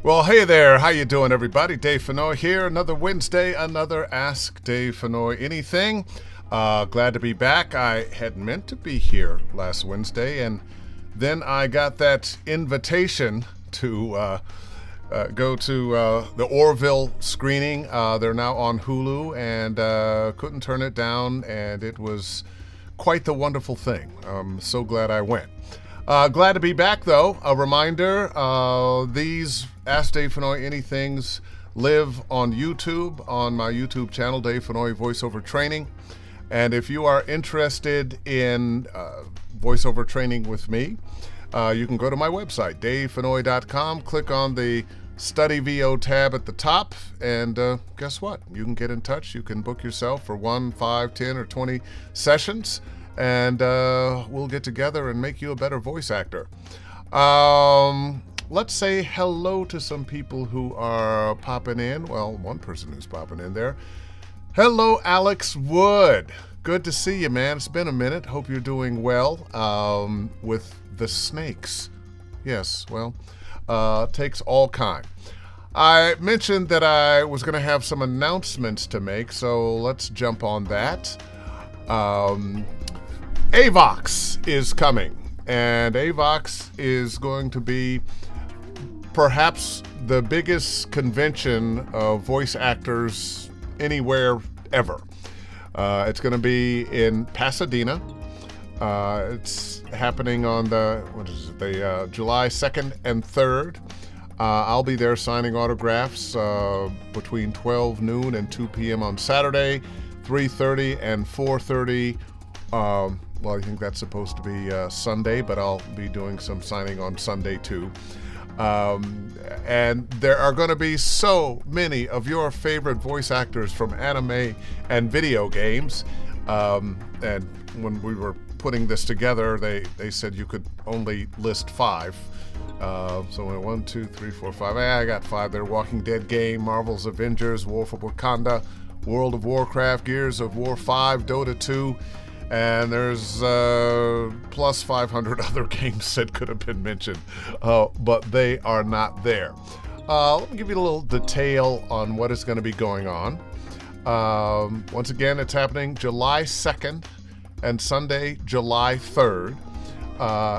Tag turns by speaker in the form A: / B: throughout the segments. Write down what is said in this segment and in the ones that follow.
A: Well, hey there. How you doing, everybody? Dave Fennoy here. Another Wednesday, another Ask Dave Fennoy Anything. Glad to be back. I had meant to be here last Wednesday, and then I got that invitation to go to the Orville screening. They're now on Hulu, and couldn't turn it down, and it was quite the wonderful thing. I'm so glad I went. Glad to be back, though. A reminder, these Ask Dave Fennoy Anythings live on YouTube, on my YouTube channel, Dave Fennoy Voiceover Training. And if you are interested in voiceover training with me, you can go to my website, davefennoy.com, click on the Study VO tab at the top, and guess what? You can get in touch. You can book yourself for 1, 5, 10, or 20 sessions, and we'll get together and make you a better voice actor. Let's say hello to some people who are popping in. Well, one person who's popping in there. Hello, Alex Wood. Good to see you, man. It's been a minute. Hope you're doing well with the snakes. Yes, well, takes all kind. I mentioned that I was going to have some announcements to make, so let's jump on that. AVOX is coming, and AVOX is going to be perhaps the biggest convention of voice actors anywhere ever. It's going to be in Pasadena. It's happening on the July 2nd and 3rd. I'll be there signing autographs between 12 noon and 2 p.m. on Saturday, 3:30 and 4:30. Well, I think that's supposed to be Sunday, but I'll be doing some signing on Sunday too. And there are going to be so many of your favorite voice actors from anime and video games. And when we were putting this together, they said you could only list 5. So 1, 2, 3, 4, 5. I got 5 there. Walking Dead game, Marvel's Avengers, War for Wakanda, World of Warcraft, Gears of War 5, Dota 2. And there's plus 500 other games that could have been mentioned, but they are not there. Let me give you a little detail on what is going to be going on. Once again, it's happening July 2nd and Sunday, July 3rd.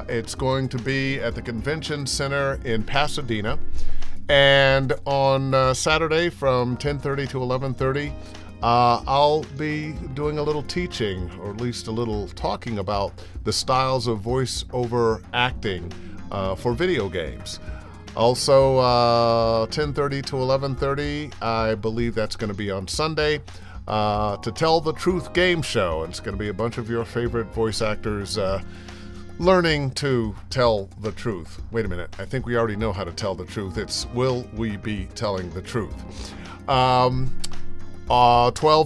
A: It's going to be at the Convention Center in Pasadena. And on Saturday from 10:30 to 11:30, I'll be doing a little teaching, or at least a little talking about the styles of voice-over acting for video games. Also, 10:30 to 11:30, I believe that's going to be on Sunday, to Tell the Truth game show. It's going to be a bunch of your favorite voice actors learning to tell the truth. Wait a minute, I think we already know how to tell the truth. It's will we be telling the truth? 12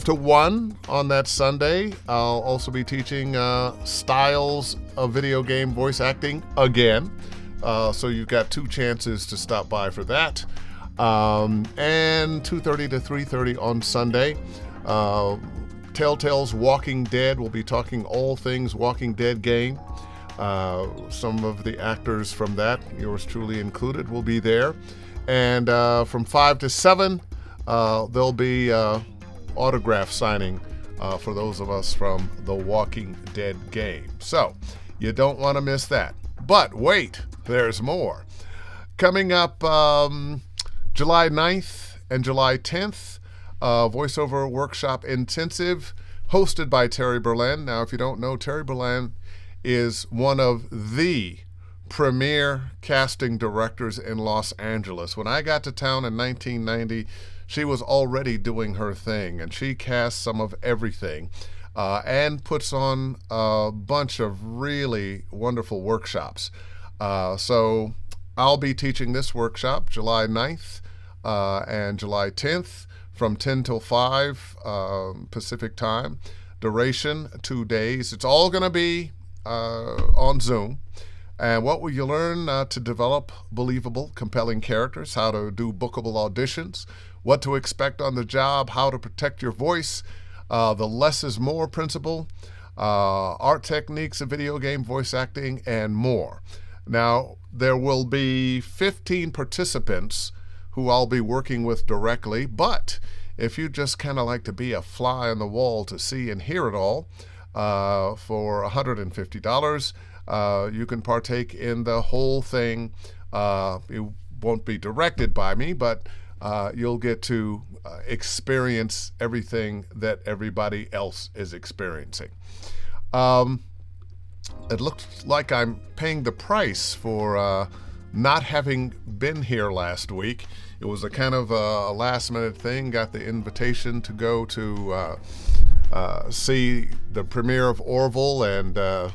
A: to 1 on that Sunday. I'll also be teaching styles of video game voice acting again. So you've got 2 chances to stop by for that. And 2:30 to 3:30 on Sunday. Telltale's Walking Dead. We'll be talking all things Walking Dead game. Some of the actors from that, yours truly included, will be there. And from 5 to 7, there'll be autograph signing for those of us from the Walking Dead game. So you don't want to miss that. But wait, there's more. Coming up July 9th and July 10th, voiceover workshop intensive hosted by Terry Berlin. Now, if you don't know, Terry Berlin is one of the premier casting directors in Los Angeles. When I got to town in 1990, she was already doing her thing, and she casts some of everything and puts on a bunch of really wonderful workshops. So I'll be teaching this workshop July 9th and July 10th from 10 till 5 Pacific time. Duration, 2 days. It's all going to be on Zoom. And what will you learn to develop believable, compelling characters, how to do bookable auditions, what to expect on the job, how to protect your voice, the less is more principle, art techniques of video game voice acting, and more. Now, there will be 15 participants who I'll be working with directly. But if you just kind of like to be a fly on the wall to see and hear it all, for $150, you can partake in the whole thing. It won't be directed by me, but you'll get to experience everything that everybody else is experiencing. It looks like I'm paying the price for not having been here last week. It was a kind of a last-minute thing. Got the invitation to go to see the premiere of Orville, and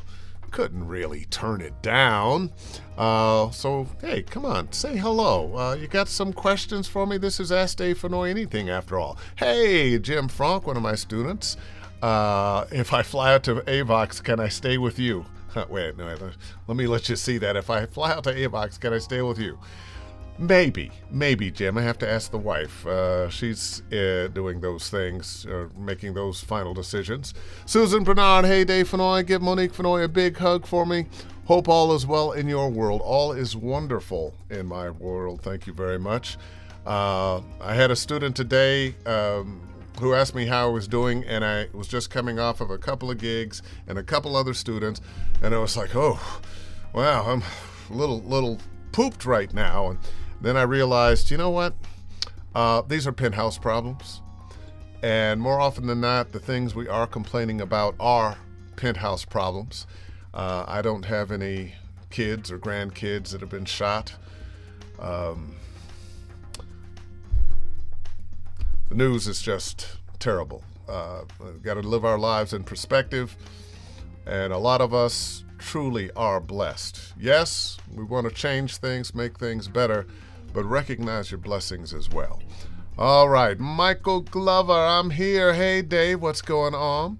A: couldn't really turn it down. So, hey, come on, say hello. You got some questions for me? This is Ask Dave Fennoy Anything, after all. Hey, Jim Frank, one of my students. If I fly out to Avox, can I stay with you? Wait, no, let me let you see that. If I fly out to Avox, can I stay with you? Maybe, Jim. I have to ask the wife. She's doing those things, making those final decisions. Susan Bernard, hey, Dave Fennoy. Give Monique Fennoy a big hug for me. Hope all is well in your world. All is wonderful in my world. Thank you very much. I had a student today who asked me how I was doing, and I was just coming off of a couple of gigs and a couple other students, and I was like, oh, wow, I'm a little pooped right now. And then I realized, you know what? These are penthouse problems. And more often than not, the things we are complaining about are penthouse problems. I don't have any kids or grandkids that have been shot. The news is just terrible. We've got to live our lives in perspective. And a lot of us truly are blessed. Yes, we want to change things, make things better, but recognize your blessings as well. All right, Michael Glover, I'm here. Hey, Dave, what's going on?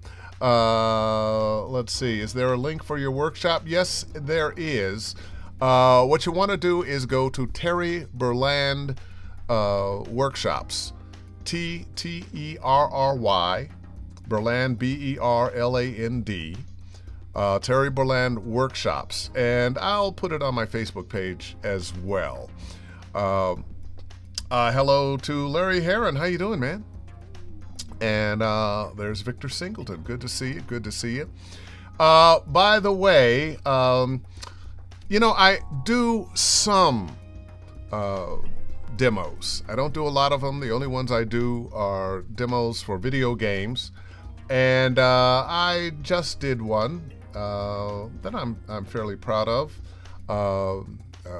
A: Let's see, is there a link for your workshop? Yes, there is. What you want to do is go to Terry Berland Workshops, Terry, Berland, Berland, Terry Berland Workshops, and I'll put it on my Facebook page as well. Hello to Larry Heron. How you doing, man? And there's Victor Singleton. Good to see you. Good to see you. By the way, I do some demos. I don't do a lot of them. The only ones I do are demos for video games. And I just did one that I'm fairly proud of.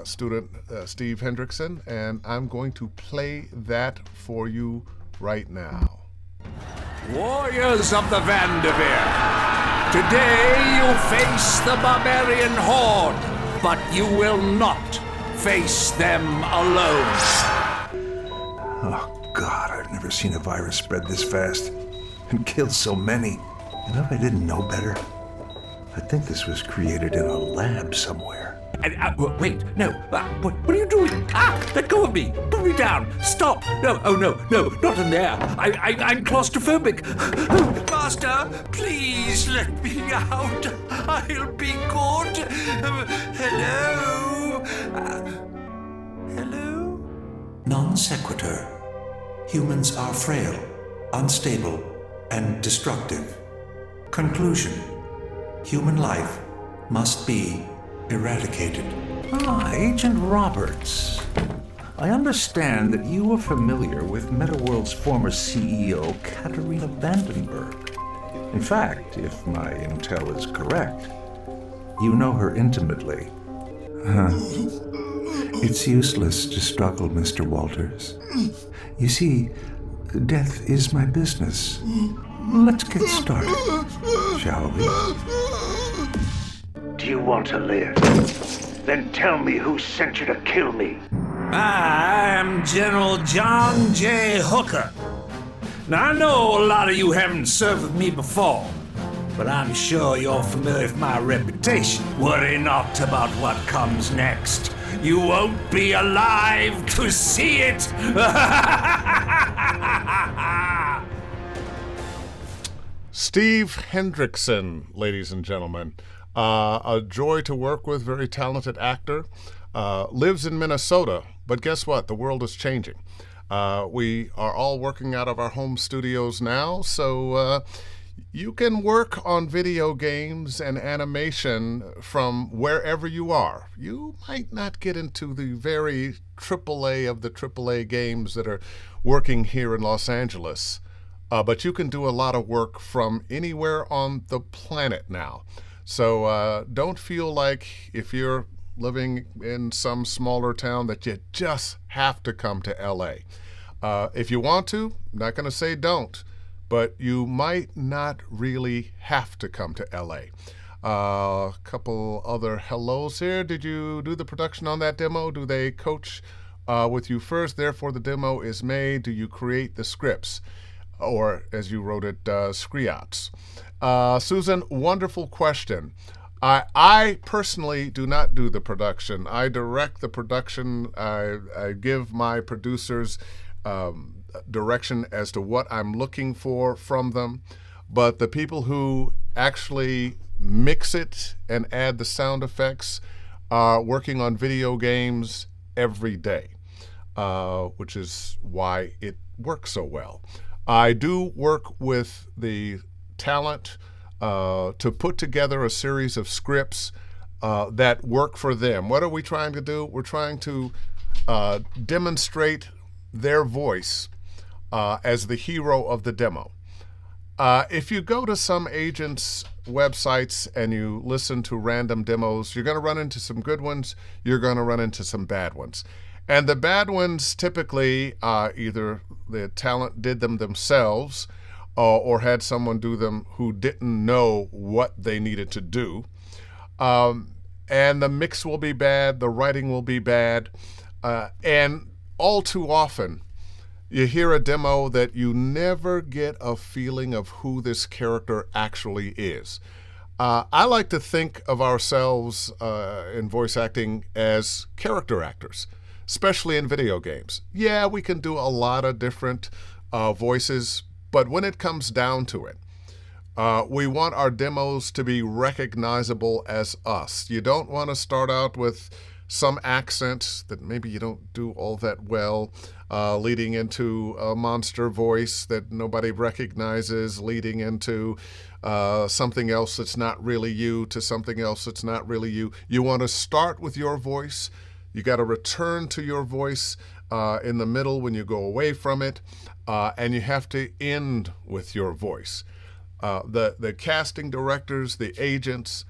A: Student Steve Hendrickson, and I'm going to play that for you right now.
B: Warriors of the Vanderveer, today you face the barbarian horde, but you will not face them alone.
C: Oh God, I've never seen a virus spread this fast and kill so many. And if I didn't know better, I'd think this was created in a lab somewhere.
B: Wait, no. What are you doing? Let go of me. Put me down. Stop. No, oh no, not in there. I'm claustrophobic. Master, please let me out. I'll be good. Hello? Hello?
C: Non sequitur. Humans are frail, unstable, and destructive. Conclusion. Human life must be eradicated.
D: Agent Roberts. I understand that you are familiar with MetaWorld's former CEO, Katerina Vandenberg. In fact, if my intel is correct, you know her intimately.
C: It's useless to struggle, Mr. Walters. You see, death is my business. Let's get started, shall we?
E: Do you want to live? Then tell me who sent you to kill me.
B: I'm General John J. Hooker. Now, I know a lot of you haven't served with me before, but I'm sure you're familiar with my reputation. Worry not about what comes next. You won't be alive to see it.
A: Steve Hendrickson, ladies and gentlemen. A joy to work with, very talented actor. Lives in Minnesota, But guess what? The world is changing. We are all working out of our home studios now, so you can work on video games and animation from wherever you are. You might not get into the very AAA of the AAA games that are working here in Los Angeles, but you can do a lot of work from anywhere on the planet now. So don't feel like if you're living in some smaller town that you just have to come to LA. If you want to, I'm not going to say don't, but you might not really have to come to LA. A couple other hellos here. Did you do the production on that demo? Do they coach with you first, therefore the demo is made? Do you create the scripts? Or, as you wrote it, scriots? Susan, wonderful question. I personally do not do the production. I direct the production. I give my producers direction as to what I'm looking for from them. But the people who actually mix it and add the sound effects are working on video games every day, which is why it works so well. I do work with the talent to put together a series of scripts that work for them. What are we trying to do? We're trying to demonstrate their voice as the hero of the demo. If you go to some agents' websites and you listen to random demos, you're going to run into some good ones, you're going to run into some bad ones. And the bad ones typically either the talent did them themselves or had someone do them who didn't know what they needed to do. And the mix will be bad, the writing will be bad, and all too often you hear a demo that you never get a feeling of who this character actually is. I like to think of ourselves in voice acting as character actors, especially in video games. Yeah, we can do a lot of different voices, but when it comes down to it, we want our demos to be recognizable as us. You don't want to start out with some accent that maybe you don't do all that well, leading into a monster voice that nobody recognizes, leading into something else that's not really you, to something else that's not really you. You want to start with your voice. You got to return to your voice in the middle when you go away from it, and you have to end with your voice. The casting directors, the agents,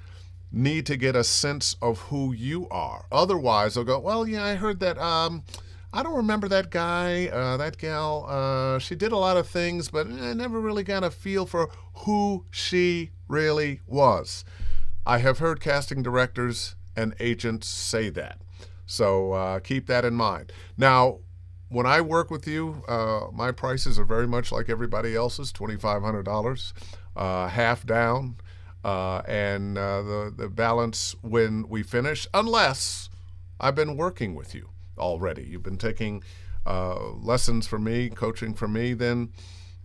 A: need to get a sense of who you are. Otherwise, they'll go, well, yeah, I heard that. I don't remember that guy, that gal. She did a lot of things, but I never really got a feel for who she really was. I have heard casting directors and agents say that. So keep that in mind. Now, when I work with you, my prices are very much like everybody else's, $2,500, half down. And the balance when we finish, unless I've been working with you already. You've been taking lessons from me, coaching from me, then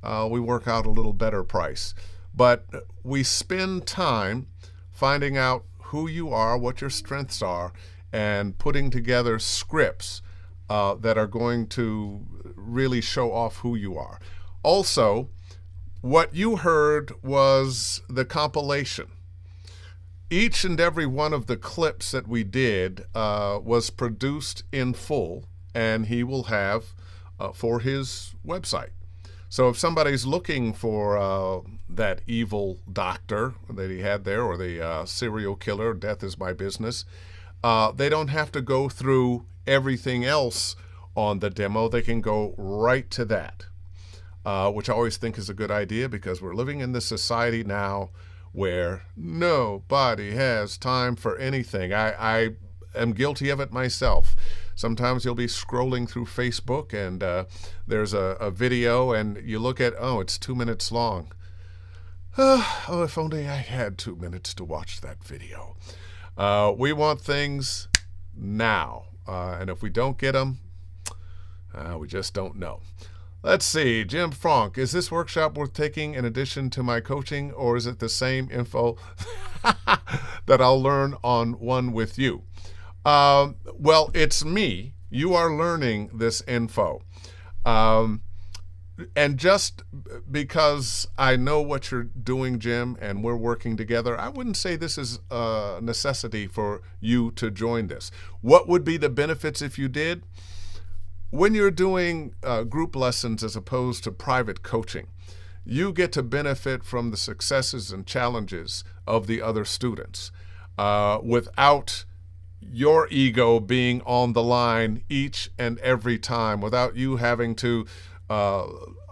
A: we work out a little better price. But we spend time finding out who you are, what your strengths are, and putting together scripts that are going to really show off who you are. Also, what you heard was the compilation. Each and every one of the clips that we did was produced in full, and he will have for his website. So if somebody's looking for that evil doctor that he had there, or the serial killer, Death is My Business, they don't have to go through everything else on the demo. They can go right to that. Which I always think is a good idea, because we're living in this society now where nobody has time for anything. I am guilty of it myself. Sometimes you'll be scrolling through Facebook and there's a video and you look at, oh, it's 2 minutes long. Oh, if only I had 2 minutes to watch that video. We want things now. And if we don't get them, we just don't know. Let's see, Jim Frank, is this workshop worth taking in addition to my coaching, or is it the same info that I'll learn on one with you? Well, it's me You are learning this info. And just because I know what you're doing, Jim, and we're working together, I wouldn't say this is a necessity for you to join this. What would be the benefits if you did? When you're doing group lessons as opposed to private coaching, you get to benefit from the successes and challenges of the other students without your ego being on the line each and every time, without you having to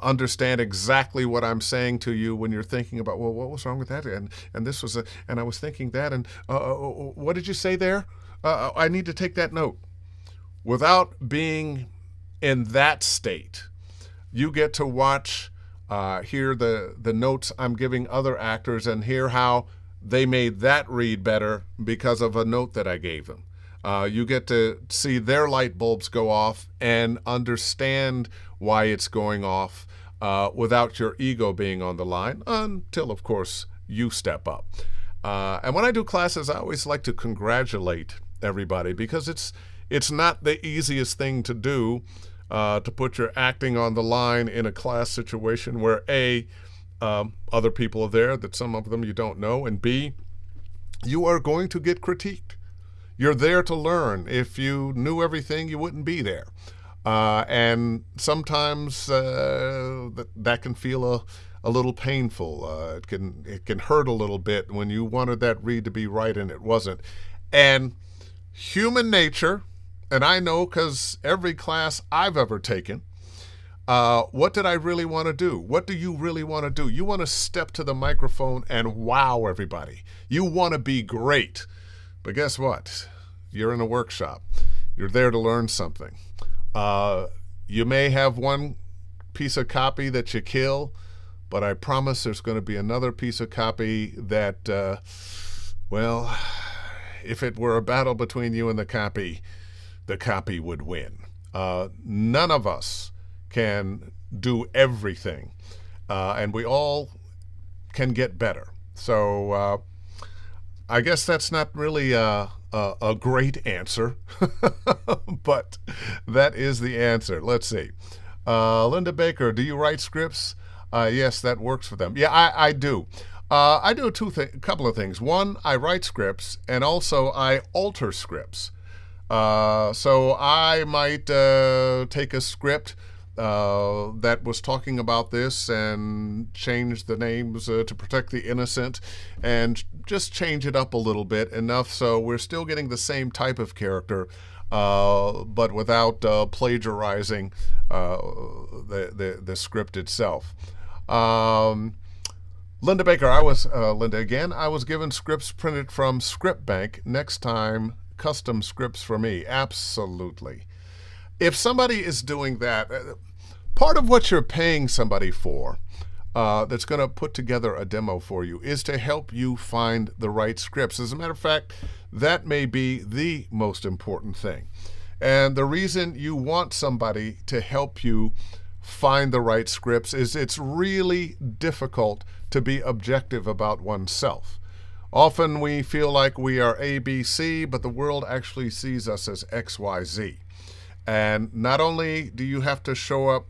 A: understand exactly what I'm saying to you when you're thinking about, well, what was wrong with that? And this was and I was thinking that, and what did you say there? I need to take that note. Without being in that state, you get to watch, hear the notes I'm giving other actors and hear how they made that read better because of a note that I gave them. You get to see their light bulbs go off and understand why it's going off without your ego being on the line until, of course, you step up. And when I do classes, I always like to congratulate everybody because it's not the easiest thing to do to put your acting on the line in a class situation where A, other people are there that some of them you don't know, and B, you are going to get critiqued. You're there to learn. If you knew everything, you wouldn't be there. And sometimes that can feel a little painful. It can hurt a little bit when you wanted that read to be right and it wasn't. And human nature, and I know because every class I've ever taken, what did I really want to do? What do you really want to do? You want to step to the microphone and wow everybody. You want to be great. But guess what? You're in a workshop. You're there to learn something. You may have one piece of copy that you kill, but I promise there's going to be another piece of copy that, well, if it were a battle between you and the copy would win. None of us can do everything, and we all can get better. So I guess that's not really a great answer, but that is the answer. Let's see. Linda Baker, do you write scripts? Yes, that works for them. Yeah, I do. I do a couple of things. One, I write scripts, and also I alter scripts. So I might take a script that was talking about this and change the names to protect the innocent and just change it up a little bit enough so we're still getting the same type of character but without plagiarizing the script itself. Linda Baker, Linda again, I was given scripts printed from Script Bank. Next time, custom scripts for me. Absolutely. If somebody is doing that, part of what you're paying somebody for that's going to put together a demo for you is to help you find the right scripts. As a matter of fact, that may be the most important thing. And the reason you want somebody to help you find the right scripts is it's really difficult to be objective about oneself. Often we feel like we are ABC, but the world actually sees us as XYZ. And not only do you have to show up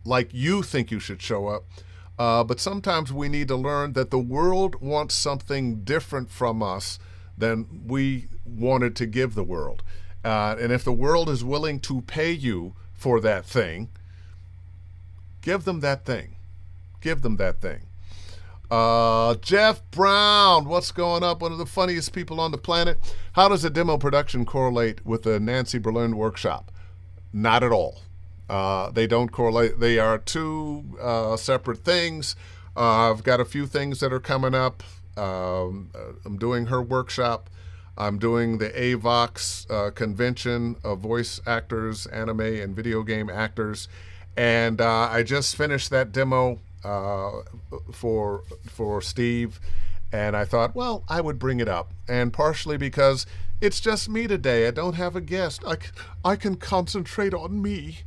A: like you think you should show up, but sometimes we need to learn that the world wants something different from us than we wanted to give the world. And if the world is willing to pay you for that thing, give them that thing. Give them that thing. Jeff Brown, what's going up? One of the funniest people on the planet. How does a demo production correlate with the Nancy Berlin workshop? Not at all. They don't correlate. They are two separate things. I've got a few things that are coming up. I'm doing her workshop. I'm doing the AVOX convention of voice actors, anime, and video game actors. And I just finished that demo for Steve, and I thought, well, I would bring it up, and partially because it's just me today. I don't have a guest. I can concentrate on me.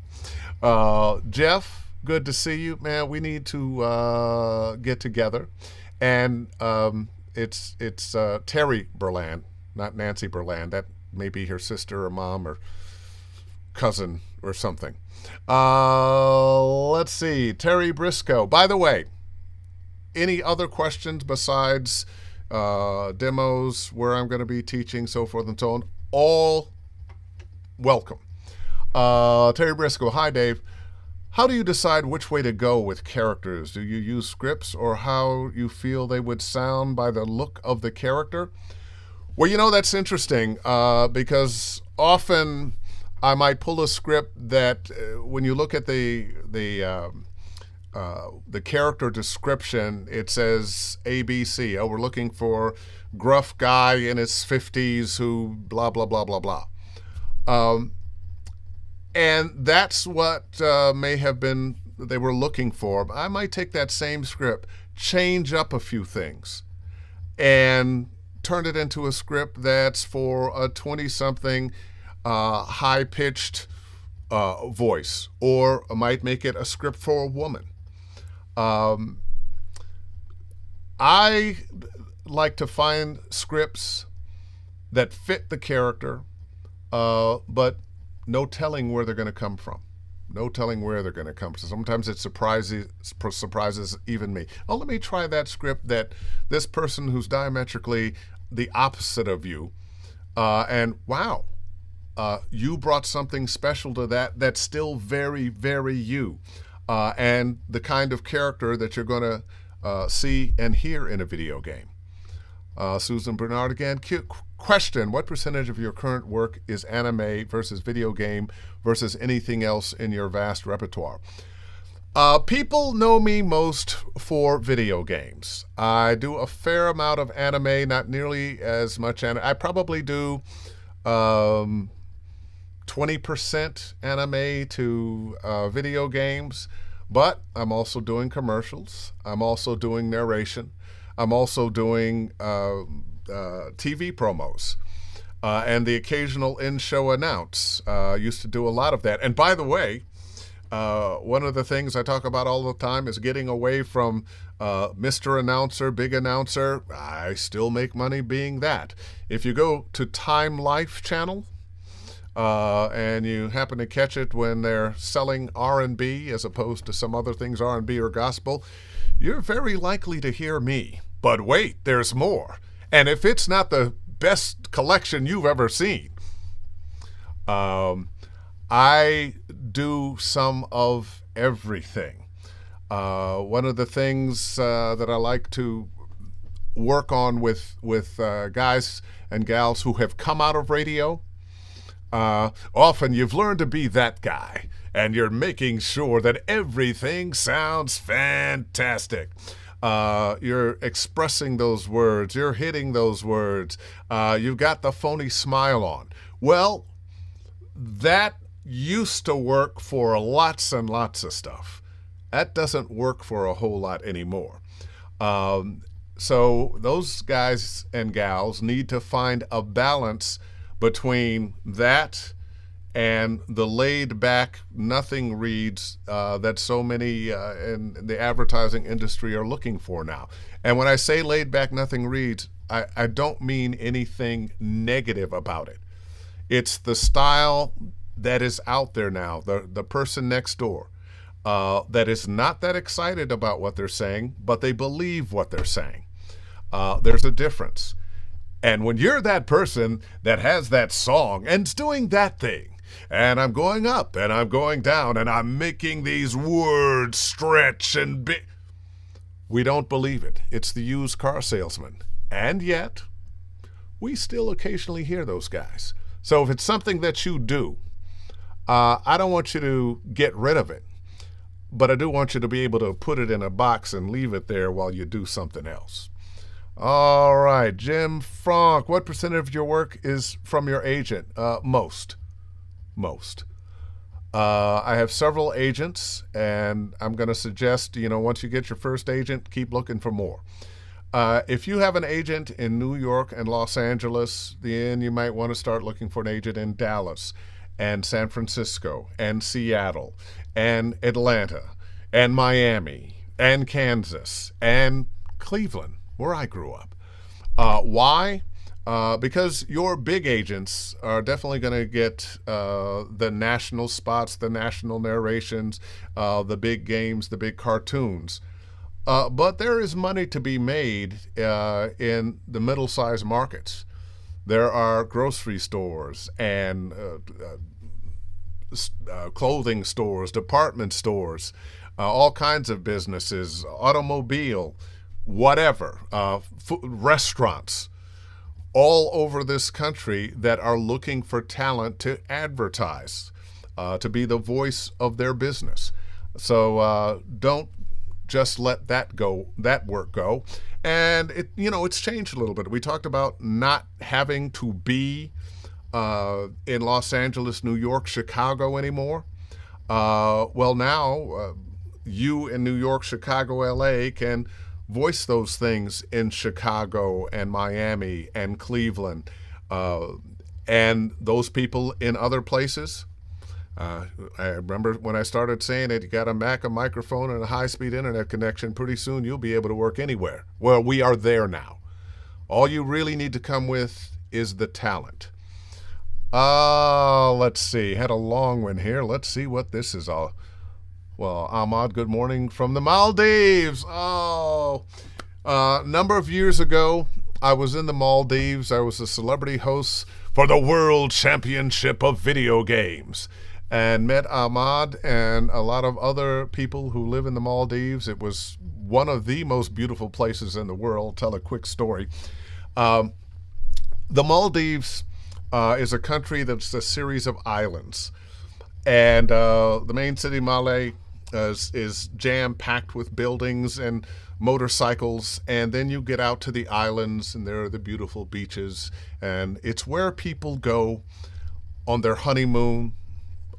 A: Jeff, good to see you, man. We need to get together, and it's Terry Berland, not Nancy Berland. That may be her sister or mom or cousin or something. Let's see. Terry Briscoe. By the way, any other questions besides demos, where I'm going to be teaching, so forth and so on? All welcome. Terry Briscoe. Hi, Dave. How do you decide which way to go with characters? Do you use scripts or how you feel they would sound by the look of the character? Well, that's interesting because often I might pull a script that when you look at the character description, it says ABC. Oh, we're looking for gruff guy in his 50s who blah, blah, blah, blah, blah. And that's what may have been they were looking for. I might take that same script, change up a few things, and turn it into a script that's for a 20-something high-pitched voice, or I might make it a script for a woman. I like to find scripts that fit the character, but no telling where they're going to come from. No telling where they're going to come from. Sometimes it surprises even me. Oh, let me try that script that this person who's diametrically the opposite of you, and wow, you brought something special to that that's still very, very you, and the kind of character that you're going to see and hear in a video game. Susan Bernard again. Question, what percentage of your current work is anime versus video game versus anything else in your vast repertoire? People know me most for video games. I do a fair amount of anime, not nearly as much anime. I probably do 20% anime to video games, but I'm also doing commercials. I'm also doing narration. I'm also doing TV promos and the occasional in-show announce. Used to do a lot of that. And by the way, one of the things I talk about all the time is getting away from Mr. Announcer, Big Announcer. I still make money being that. If you go to Time Life channel and you happen to catch it when they're selling R&B as opposed to some other things, R&B or gospel, you're very likely to hear me. But wait, there's more. And if it's not the best collection you've ever seen, I do some of everything. One of the things that I like to work on with guys and gals who have come out of radio, often you've learned to be that guy, and you're making sure that everything sounds fantastic. You're expressing those words. You're hitting those words. You've got the phony smile on. Well, that used to work for lots and lots of stuff. That doesn't work for a whole lot anymore. So those guys and gals need to find a balance between that and the laid-back nothing reads that so many in the advertising industry are looking for now. And when I say laid-back nothing reads, I don't mean anything negative about it. It's the style that is out there now, the person next door that is not that excited about what they're saying, but they believe what they're saying. There's a difference. And when you're that person that has that song and's doing that thing, and I'm going up and I'm going down and I'm making these words stretch and we don't believe it. It's the used car salesman. And yet, we still occasionally hear those guys. So if it's something that you do, I don't want you to get rid of it, but I do want you to be able to put it in a box and leave it there while you do something else. All right, Jim Frank, what percentage of your work is from your agent? Most. I have several agents, and I'm going to suggest, once you get your first agent, keep looking for more. If you have an agent in New York and Los Angeles, then you might want to start looking for an agent in Dallas and San Francisco and Seattle and Atlanta and Miami and Kansas and Cleveland, where I grew up. Why? because your big agents are definitely going to get the national spots, the national narrations, the big games, the big cartoons. But there is money to be made in the middle-sized markets. There are grocery stores and clothing stores, department stores, all kinds of businesses, automobile, whatever, restaurants, all over this country that are looking for talent to advertise, to be the voice of their business. So don't just let that work go. And it's changed a little bit. We talked about not having to be in Los Angeles, New York, Chicago anymore. Well, now you in New York, Chicago, LA can voice those things in Chicago and Miami and Cleveland. And those people in other places, I remember when I started saying it, you got a Mac, a microphone, and a high-speed internet connection, pretty soon you'll be able to work anywhere. Well, we are there now. All you really need to come with is the talent. Let's see. Had a long one here. Let's see what this is all. Well, Ahmad, good morning from the Maldives. A number of years ago, I was in the Maldives. I was a celebrity host for the World Championship of Video Games and met Ahmad and a lot of other people who live in the Maldives. It was one of the most beautiful places in the world. I'll tell a quick story. The Maldives is a country that's a series of islands. And the main city, Malé, is jam-packed with buildings and motorcycles. And then you get out to the islands, and there are the beautiful beaches. And it's where people go on their honeymoon,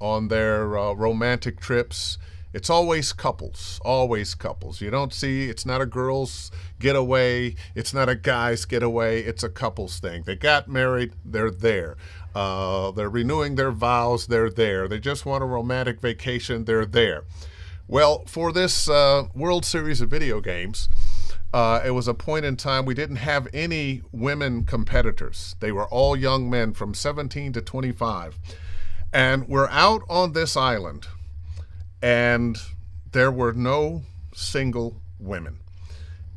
A: on their romantic trips. It's always couples, always couples. You don't see, it's not a girl's getaway, it's not a guy's getaway, it's a couple's thing. They got married, they're there. They're renewing their vows, they're there. They just want a romantic vacation, they're there. Well, for this World Series of Video Games, it was a point in time we didn't have any women competitors. They were all young men from 17 to 25. And we're out on this island, and there were no single women.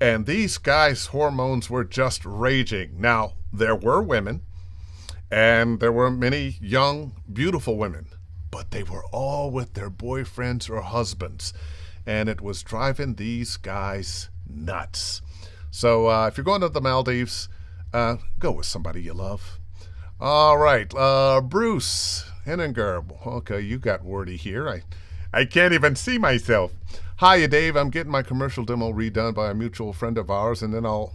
A: And these guys' hormones were just raging. Now, there were women, and there were many young, beautiful women, but they were all with their boyfriends or husbands, and it was driving these guys nuts. So if you're going to the Maldives, go with somebody you love. All right, Bruce Henninger. Okay, you got wordy here. I can't even see myself. Hiya, Dave. I'm getting my commercial demo redone by a mutual friend of ours, and then I'll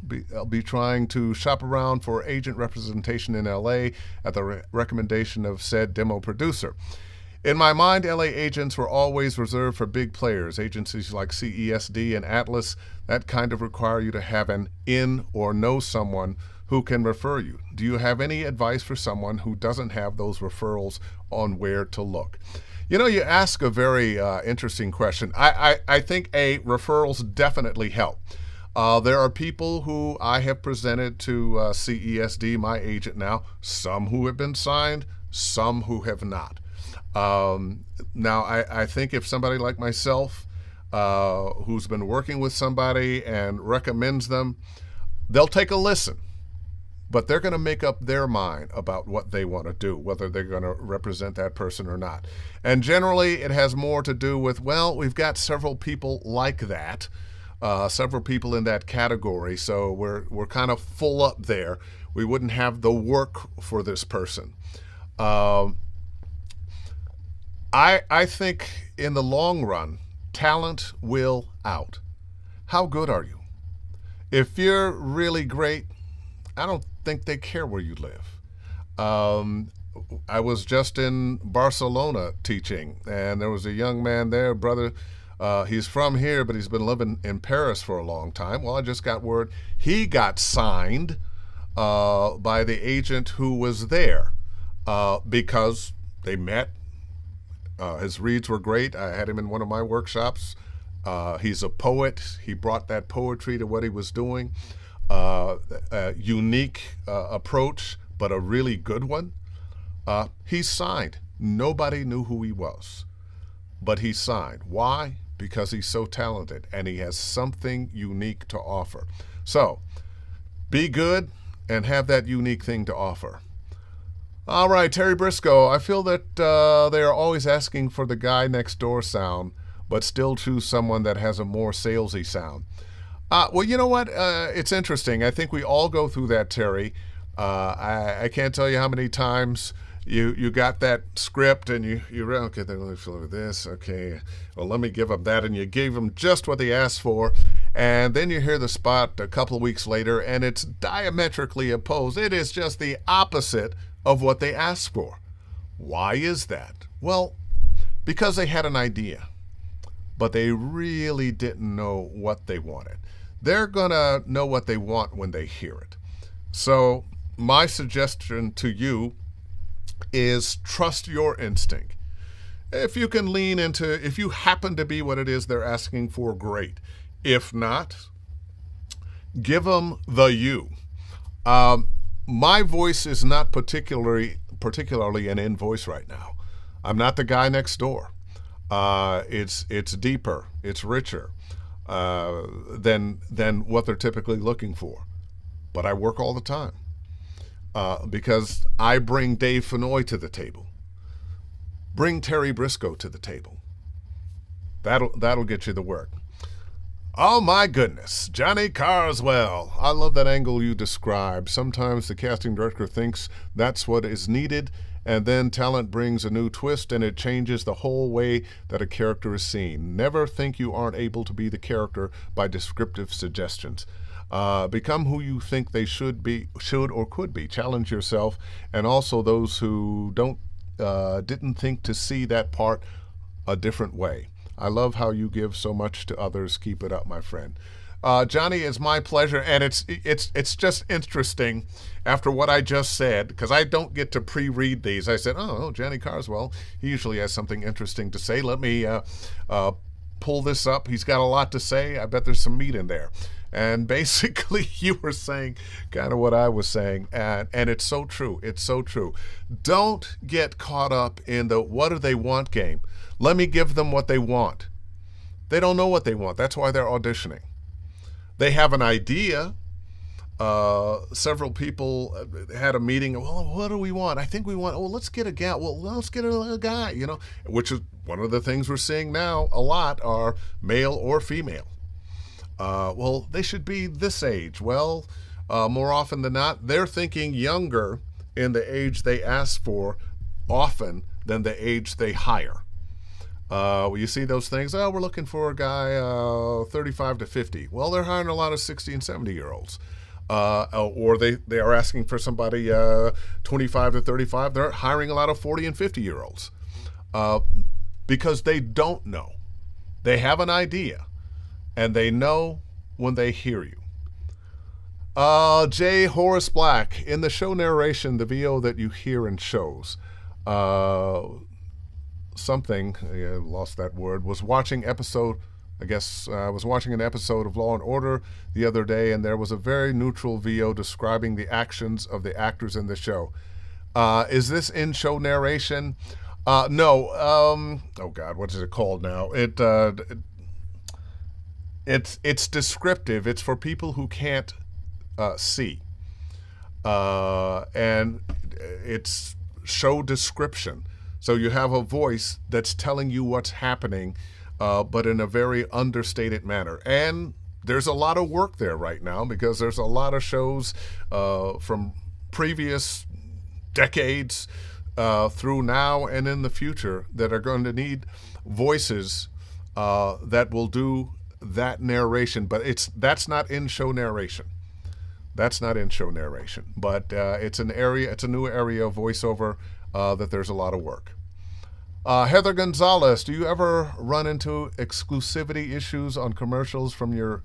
A: be trying to shop around for agent representation in LA at the recommendation of said demo producer. In my mind, LA agents were always reserved for big players, agencies like CESD and Atlas that kind of require you to have an in or know someone who can refer you. Do you have any advice for someone who doesn't have those referrals on where to look? You know, you ask a very interesting question. I think referrals definitely help. There are people who I have presented to CESD, my agent now, some who have been signed, some who have not. Now, I think if somebody like myself who's been working with somebody and recommends them, they'll take a listen. But they're going to make up their mind about what they want to do, whether they're going to represent that person or not. And generally, it has more to do with, well, we've got several people like that, several people in that category, so we're kind of full up there. We wouldn't have the work for this person. I think in the long run, talent will out. How good are you? If you're really great, I don't think they care where you live. I was just in Barcelona teaching, and there was a young man there, brother. He's from here, but he's been living in Paris for a long time. Well, I just got word he got signed by the agent who was there because they met. His reads were great. I had him in one of my workshops. He's a poet. He brought that poetry to what he was doing. a unique approach, but a really good one. He's signed. Nobody knew who he was, but he's signed. Why? Because he's so talented and he has something unique to offer. So be good and have that unique thing to offer. All right, Terry Briscoe, I feel that they are always asking for the guy next door sound, but still choose someone that has a more salesy sound. Well, you know what? It's interesting. I think we all go through that, Terry. I can't tell you how many times you got that script and you okay, then let me fill with this. Okay, well, let me give them that. And you gave them just what they asked for. And then you hear the spot a couple of weeks later and it's diametrically opposed. It is just the opposite of what they asked for. Why is that? Well, because they had an idea, but they really didn't know what they wanted. They're going to know what they want when they hear it. So my suggestion to you is trust your instinct. If you can lean into, if you happen to be what it is they're asking for, great. If not, give them the you. My voice is not particularly an in voice right now. I'm not the guy next door. It's deeper, it's richer than what they're typically looking for. But I work all the time because I bring Dave Fennoy to the table. Bring Terry Briscoe to the table. That'll get you the work. Oh my goodness, Johnny Carswell. I love that angle you described. Sometimes the casting director thinks that's what is needed, and then talent brings a new twist and it changes the whole way that a character is seen. Never think you aren't able to be the character by descriptive suggestions. Become who you think they should or could be. Challenge yourself, and also those who didn't think to see that part a different way. I love how you give so much to others. Keep it up, my friend. Johnny, it's my pleasure, and it's just interesting after what I just said, because I don't get to pre-read these. I said, oh, Johnny Carswell, he usually has something interesting to say. Let me pull this up. He's got a lot to say. I bet there's some meat in there. And basically, you were saying kind of what I was saying, and it's so true. It's so true. Don't get caught up in the what do they want game. Let me give them what they want. They don't know what they want. That's why they're auditioning. They have an idea. Several people had a meeting. Well, what do we want? I think we want, let's get a gal. Well, let's get a guy, which is one of the things we're seeing now a lot are male or female. Well, they should be this age. Well, more often than not, they're thinking younger in the age they ask for often than the age they hire. You see those things, we're looking for a guy 35 to 50. Well, they're hiring a lot of 60 and 70-year-olds. Or they are asking for somebody 25 to 35. They're hiring a lot of 40 and 50-year-olds because they don't know. They have an idea, and they know when they hear you. J. Horace Black, in the show narration, the VO that you hear in shows, something, I lost that word, was watching an episode of Law and Order the other day, and there was a very neutral VO describing the actions of the actors in the show. Is this in-show narration? No. Oh God, what is it called now? It's descriptive. It's for people who can't see, and it's show description. So you have a voice that's telling you what's happening, but in a very understated manner. And there's a lot of work there right now because there's a lot of shows from previous decades through now and in the future that are going to need voices that will do that narration. But that's not in-show narration. That's not in-show narration. But it's a new area of voiceover that there's a lot of work. Heather Gonzalez, do you ever run into exclusivity issues on commercials from your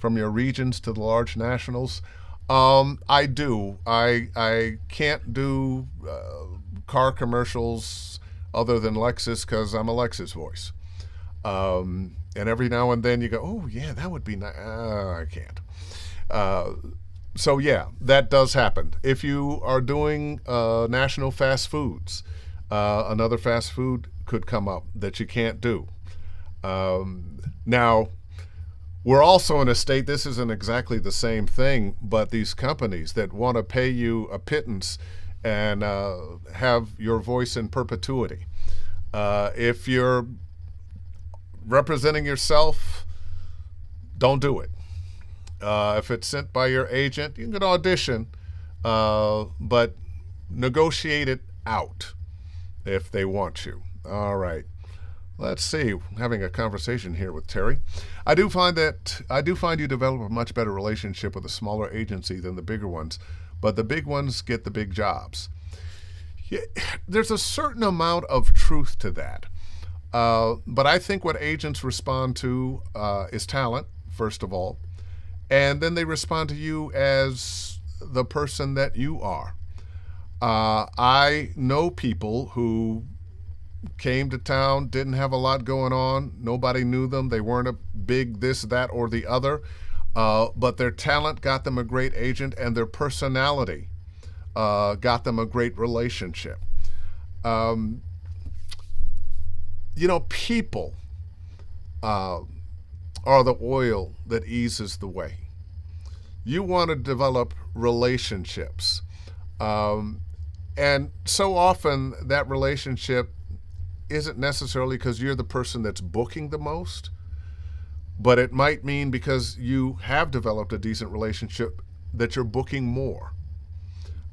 A: regions to the large nationals? I do. I can't do car commercials other than Lexus because I'm a Lexus voice. And every now and then you go, oh yeah, that would be nice. I can't. So yeah, that does happen. If you are doing national fast foods, another fast food could come up that you can't do. Now, we're also in a state, this isn't exactly the same thing, but these companies that want to pay you a pittance and have your voice in perpetuity. If you're representing yourself, don't do it. If it's sent by your agent, you can audition, but negotiate it out if they want you. All right. Let's see. Having a conversation here with Terry. I do find you develop a much better relationship with a smaller agency than the bigger ones, but the big ones get the big jobs. Yeah, there's a certain amount of truth to that. But I think what agents respond to is talent, first of all, and then they respond to you as the person that you are. I know people who came to town, didn't have a lot going on. Nobody knew them. They weren't a big this, that, or the other. But their talent got them a great agent, and their personality got them a great relationship. People are the oil that eases the way. You want to develop relationships. And so often that relationship isn't necessarily because you're the person that's booking the most, but it might mean because you have developed a decent relationship that you're booking more.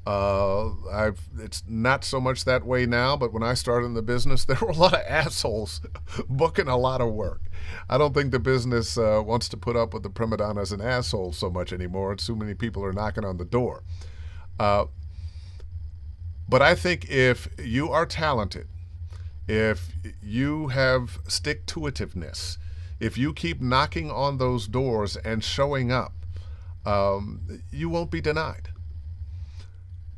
A: It's not so much that way now, but when I started in the business, there were a lot of assholes booking a lot of work. I don't think the business wants to put up with the prima donnas and assholes so much anymore. Too many people are knocking on the door. But I think if you are talented, if you have stick-to-itiveness, if you keep knocking on those doors and showing up, you won't be denied.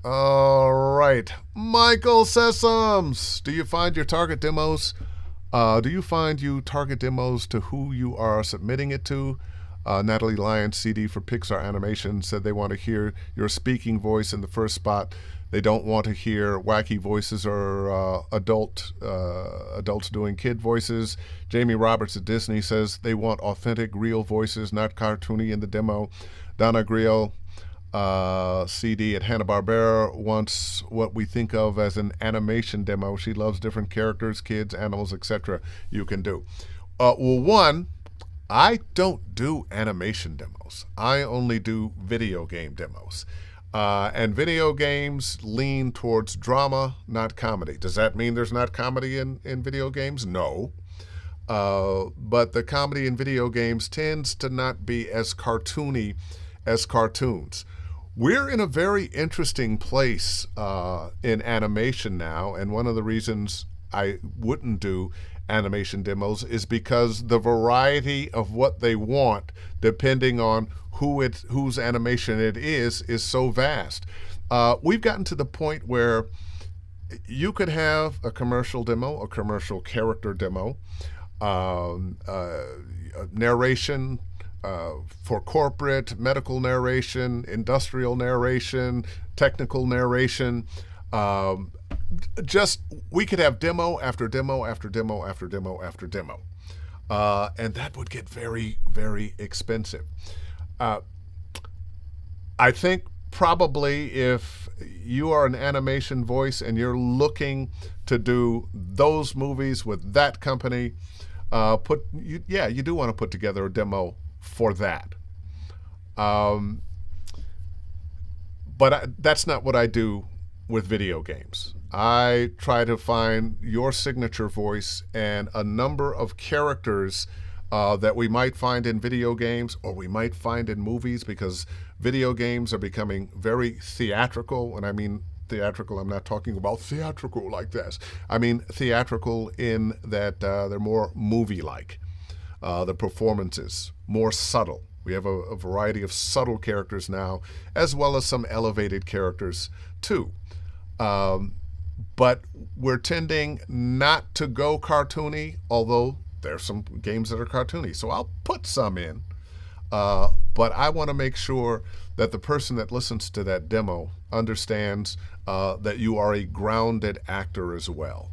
A: All right. Michael Sessoms, do you find your target demos? Do you find you target demos to who you are submitting it to? Natalie Lyons, CD for Pixar Animation, said they want to hear your speaking voice in the first spot. They don't want to hear wacky voices or adults doing kid voices. Jamie Roberts at Disney says they want authentic, real voices, not cartoony in the demo. Donna Grill, CD at Hanna-Barbera, wants what we think of as an animation demo. She loves different characters, kids, animals, etc. you can do. One, I don't do animation demos. I only do video game demos. And video games lean towards drama, not comedy. Does that mean there's not comedy in video games? No. But the comedy in video games tends to not be as cartoony as cartoons. We're in a very interesting place in animation now, and one of the reasons I wouldn't do animation demos is because the variety of what they want, depending on whose animation it is so vast. We've gotten to the point where you could have a commercial demo, a commercial character demo, narration for corporate, medical narration, industrial narration, technical narration. We could have demo after demo after demo after demo after demo. And that would get very, very expensive. I think probably if you are an animation voice and you're looking to do those movies with that company, you do want to put together a demo for that. But that's not what I do with video games. I try to find your signature voice and a number of characters that we might find in video games or we might find in movies, because video games are becoming very theatrical. When I mean theatrical, I'm not talking about theatrical like this. I mean theatrical in that they're more movie-like. The performances, more subtle. We have a variety of subtle characters now, as well as some elevated characters too. But we're tending not to go cartoony, although there's some games that are cartoony. So I'll put some in. But I want to make sure that the person that listens to that demo understands that you are a grounded actor as well.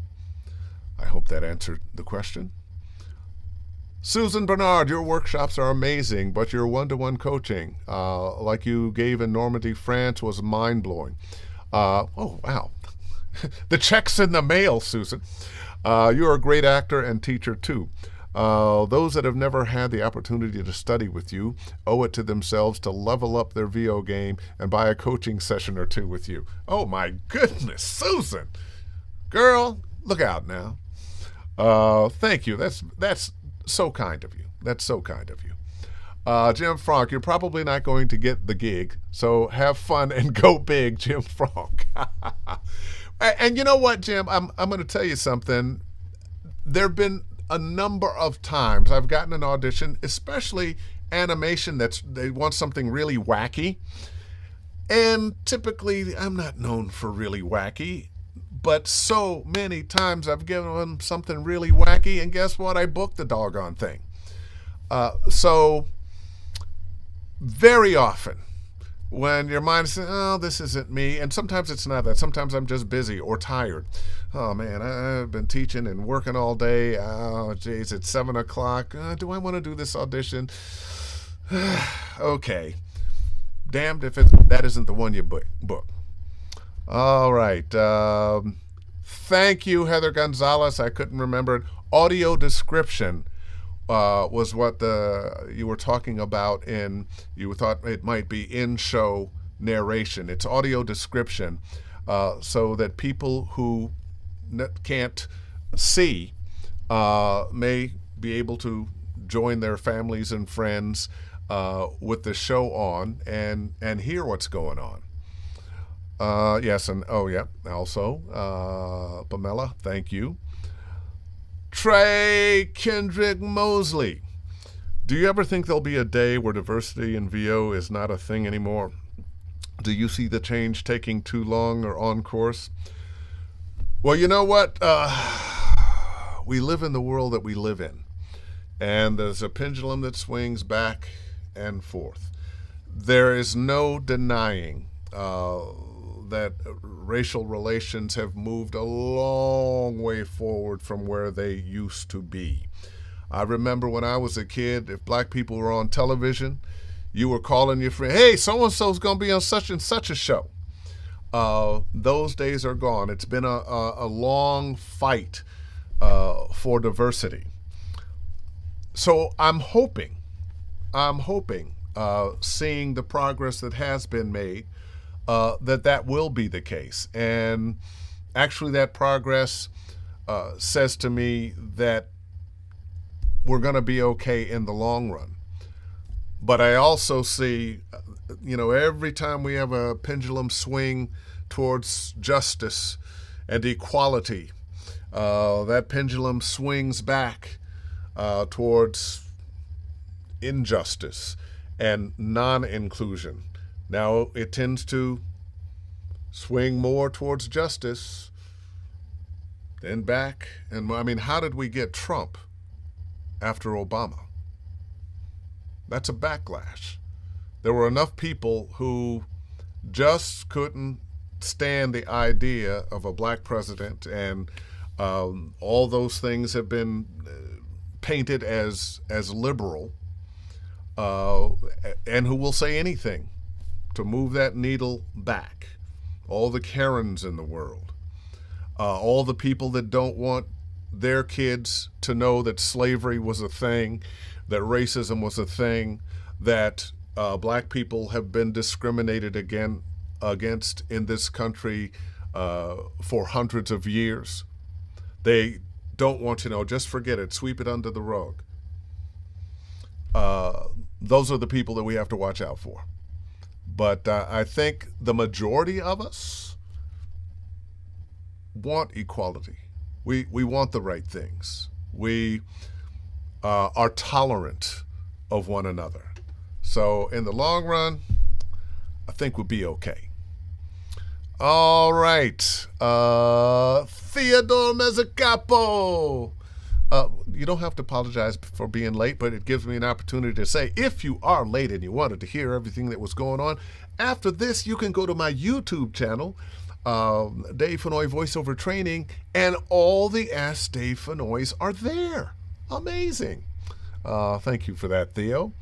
A: I hope that answered the question. Susan Bernard, your workshops are amazing, but your one-to-one coaching, like you gave in Normandy, France, was mind-blowing. Oh, wow. The check's in the mail, Susan. You're a great actor and teacher, too. Those that have never had the opportunity to study with you owe it to themselves to level up their VO game and buy a coaching session or two with you. Oh, my goodness, Susan. Girl, look out now. Thank you. That's so kind of you. That's so kind of you. Jim Frank, you're probably not going to get the gig, so have fun and go big, Jim Frank. And you know what, Jim? I'm going to tell you something. There have been a number of times I've gotten an audition, especially animation they want something really wacky. And typically, I'm not known for really wacky. But so many times I've given them something really wacky, and guess what? I booked the doggone thing. So very often when your mind says, oh, this isn't me, and sometimes it's not that. Sometimes I'm just busy or tired. Oh, man, I've been teaching and working all day. Oh, geez, it's 7 o'clock. Do I want to do this audition? Okay. Damned if that isn't the one you book. All right. Thank you, Heather Gonzalez. I couldn't remember it. Audio description was what you were talking about you thought it might be in-show narration. It's audio description so that people who can't see may be able to join their families and friends with the show on and hear what's going on. Yes, and also, Pamela, thank you. Trey Kendrick Mosley, do you ever think there'll be a day where diversity in VO is not a thing anymore? Do you see the change taking too long or on course? Well, you know what? We live in the world that we live in, and there's a pendulum that swings back and forth. There is no denying that racial relations have moved a long way forward from where they used to be. I remember when I was a kid, if black people were on television, you were calling your friend, hey, so-and-so's going to be on such and such a show. Those days are gone. It's been a long fight for diversity. So I'm hoping, seeing the progress that has been made, that will be the case. And actually that progress says to me that we're going to be okay in the long run. But I also see, every time we have a pendulum swing towards justice and equality, that pendulum swings back towards injustice and non-inclusion. Now it tends to swing more towards justice, then back. And I mean, how did we get Trump after Obama? That's a backlash. There were enough people who just couldn't stand the idea of a black president, and all those things have been painted as liberal, and who will say anything to move that needle back. All the Karens in the world, all the people that don't want their kids to know that slavery was a thing, that racism was a thing, that black people have been discriminated against in this country for hundreds of years. They don't want to know. Just forget it. Sweep it under the rug. Those are the people that we have to watch out for. But I think the majority of us want equality. We want the right things. We are tolerant of one another. So in the long run, I think we'll be okay. All right. Theodore Mezzacapo. You don't have to apologize for being late, but it gives me an opportunity to say, if you are late and you wanted to hear everything that was going on, after this, you can go to my YouTube channel, Dave Fennoy Voiceover Training, and all the Ask Dave Fennoys are there. Amazing. Thank you for that, Theo.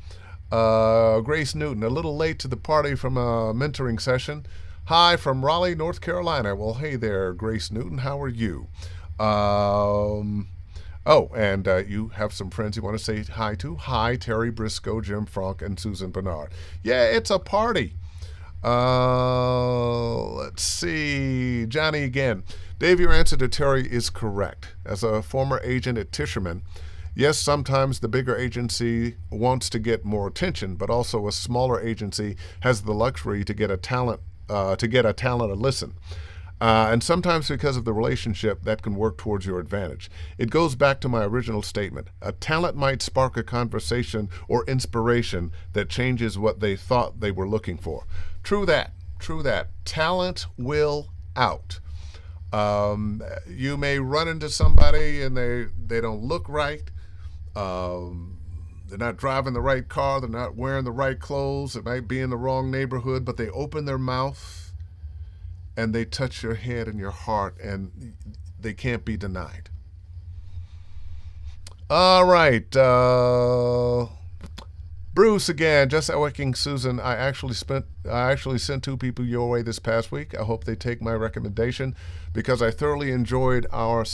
A: Grace Newton, a little late to the party from a mentoring session. Hi from Raleigh, North Carolina. Well, hey there, Grace Newton. How are you? And you have some friends you want to say hi to. Hi, Terry Briscoe, Jim Frank, and Susan Bernard. Yeah, it's a party. Let's see. Johnny again. Dave, your answer to Terry is correct. As a former agent at Tisherman, yes, sometimes the bigger agency wants to get more attention, but also a smaller agency has the luxury to get a talent to listen. And sometimes because of the relationship, that can work towards your advantage. It goes back to my original statement. A talent might spark a conversation or inspiration that changes what they thought they were looking for. True that. Talent will out. You may run into somebody and they don't look right. They're not driving the right car. They're not wearing the right clothes. It might be in the wrong neighborhood, but they open their mouth and they touch your head and your heart, and they can't be denied. All right. Bruce again, just echoing Susan. I actually sent 2 people your way this past week. I hope they take my recommendation because I thoroughly enjoyed our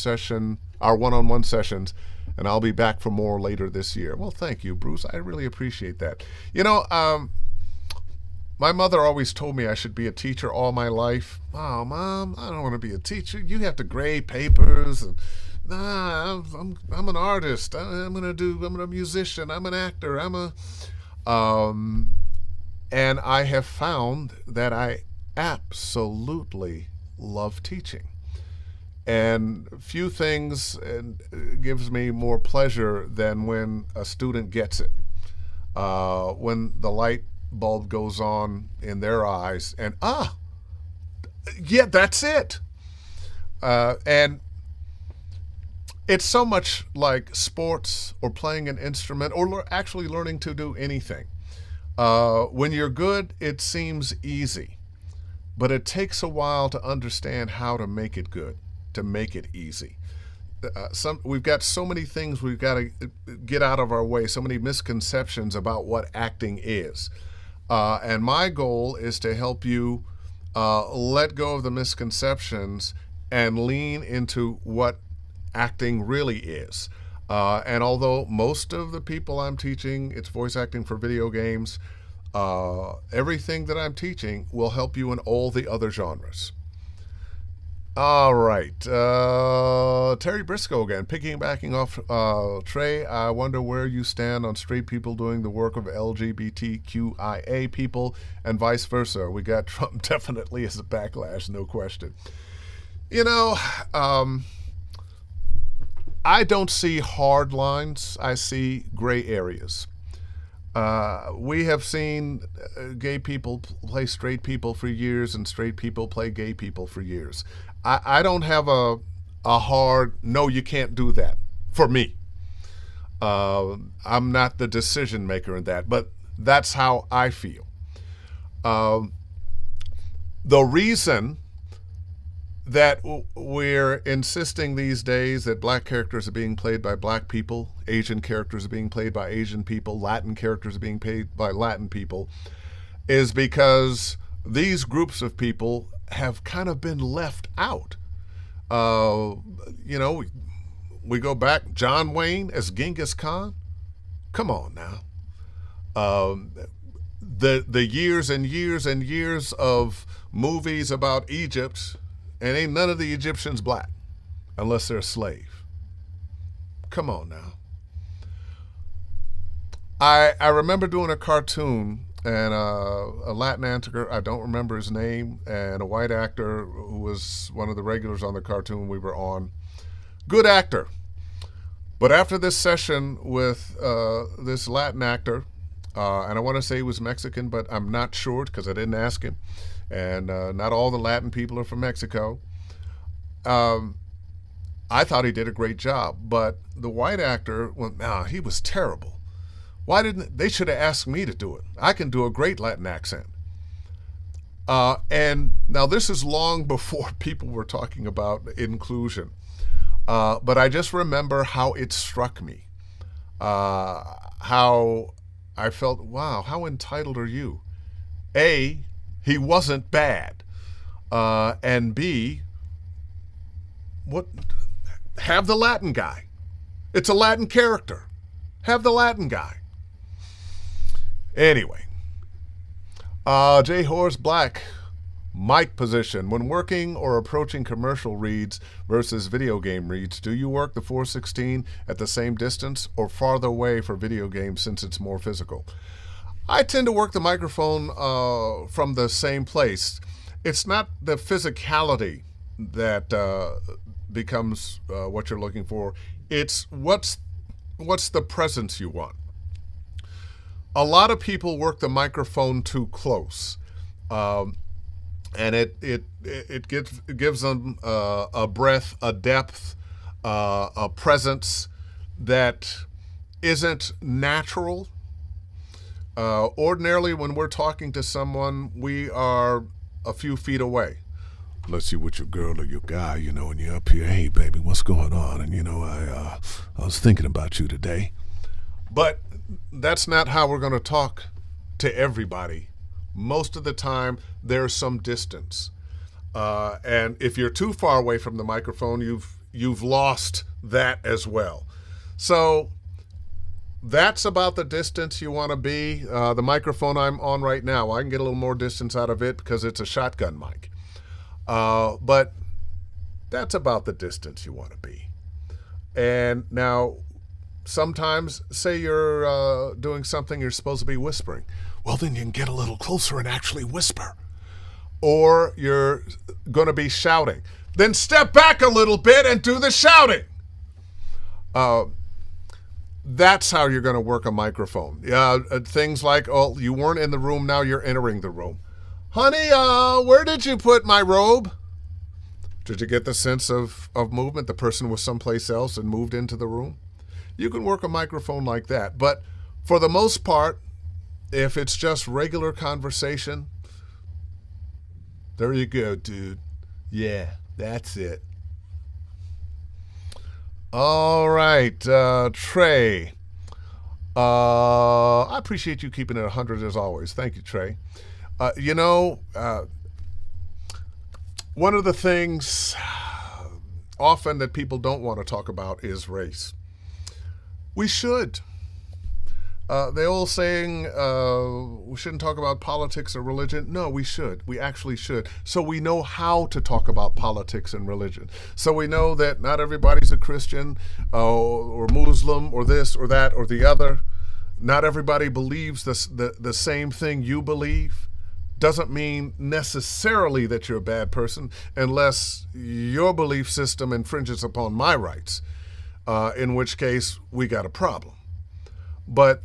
A: one-on-one sessions, and I'll be back for more later this year. Well, thank you, Bruce. I really appreciate that. You know, my mother always told me I should be a teacher all my life. Oh, Mom, I don't want to be a teacher. You have to grade papers. And, I'm an artist. I'm a musician. I'm an actor. And I have found that I absolutely love teaching. And few things gives me more pleasure than when a student gets it. When the light bulb goes on in their eyes and yeah, that's it. And it's so much like sports or playing an instrument or actually learning to do anything. When you're good, it seems easy, but it takes a while to understand how to make it good, to make it easy. We've got so many things we've got to get out of our way, so many misconceptions about what acting is. And my goal is to help you let go of the misconceptions and lean into what acting really is. And although most of the people I'm teaching, it's voice acting for video games, everything that I'm teaching will help you in all the other genres. All right. Terry Briscoe again, piggybacking off Trey. I wonder where you stand on straight people doing the work of LGBTQIA people and vice versa. We got Trump definitely as a backlash, no question. You know, I don't see hard lines. I see gray areas. We have seen gay people play straight people for years and straight people play gay people for years. I don't have a hard, no, you can't do that for me. I'm not the decision maker in that, but that's how I feel. The reason that we're insisting these days that black characters are being played by black people, Asian characters are being played by Asian people, Latin characters are being played by Latin people, is because these groups of people have kind of been left out. You know, we go back, John Wayne as Genghis Khan. Come on now. The years and years and years of movies about Egypt, and ain't none of the Egyptians black unless they're a slave. Come on now. I remember doing a cartoon and a Latin actor, I don't remember his name, and a white actor who was one of the regulars on the cartoon we were on. Good actor. But after this session with this Latin actor, and I want to say he was Mexican, but I'm not sure because I didn't ask him, and not all the Latin people are from Mexico. I thought he did a great job, but the white actor, well, nah, he was terrible. Why didn't they should have asked me to do it? I can do a great Latin accent. And now this is long before people were talking about inclusion. But I just remember how it struck me. How I felt, wow, how entitled are you? A, he wasn't bad. And B, what? Have the Latin guy. It's a Latin character. Have the Latin guy. Anyway, J. Horace Black, mic position. When working or approaching commercial reads versus video game reads, do you work the 416 at the same distance or farther away for video games since it's more physical? I tend to work the microphone from the same place. It's not the physicality that becomes what you're looking for. It's what's the presence you want. A lot of people work the microphone too close, and it gives them a breadth, a depth, a presence that isn't natural. Ordinarily, when we're talking to someone, we are a few feet away. Unless you're with your girl or your guy, and you're up here, hey, baby, what's going on? And, I was thinking about you today. But that's not how we're going to talk to everybody. Most of the time, there's some distance. And if you're too far away from the microphone, you've lost that as well. So that's about the distance you want to be. The microphone I'm on right now, I can get a little more distance out of it because it's a shotgun mic. But that's about the distance you want to be. And now, sometimes, say you're doing something you're supposed to be whispering. Well, then you can get a little closer and actually whisper. Or you're going to be shouting. Then step back a little bit and do the shouting. That's how you're going to work a microphone. Things like, oh, you weren't in the room, now you're entering the room. Honey, where did you put my robe? Did you get the sense of movement? The person was someplace else and moved into the room? You can work a microphone like that. But for the most part, if it's just regular conversation, there you go, dude. Yeah, that's it. All right, Trey. I appreciate you keeping it 100 as always. Thank you, Trey. One of the things often that people don't want to talk about is race. We should. The old saying, we shouldn't talk about politics or religion. No, we should. We actually should. So we know how to talk about politics and religion. So we know that not everybody's a Christian or Muslim or this or that or the other. Not everybody believes the same thing you believe. Doesn't mean necessarily that you're a bad person unless your belief system infringes upon my rights, in which case we got a problem. But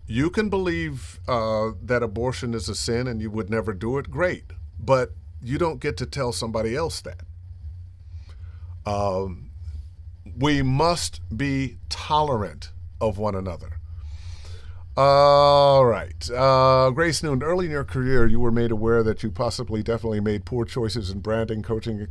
A: you can believe that abortion is a sin and you would never do it, great. But you don't get to tell somebody else that. We must be tolerant of one another. All right. Grace Noon, early in your career, you were made aware that you possibly definitely made poor choices in branding, coaching,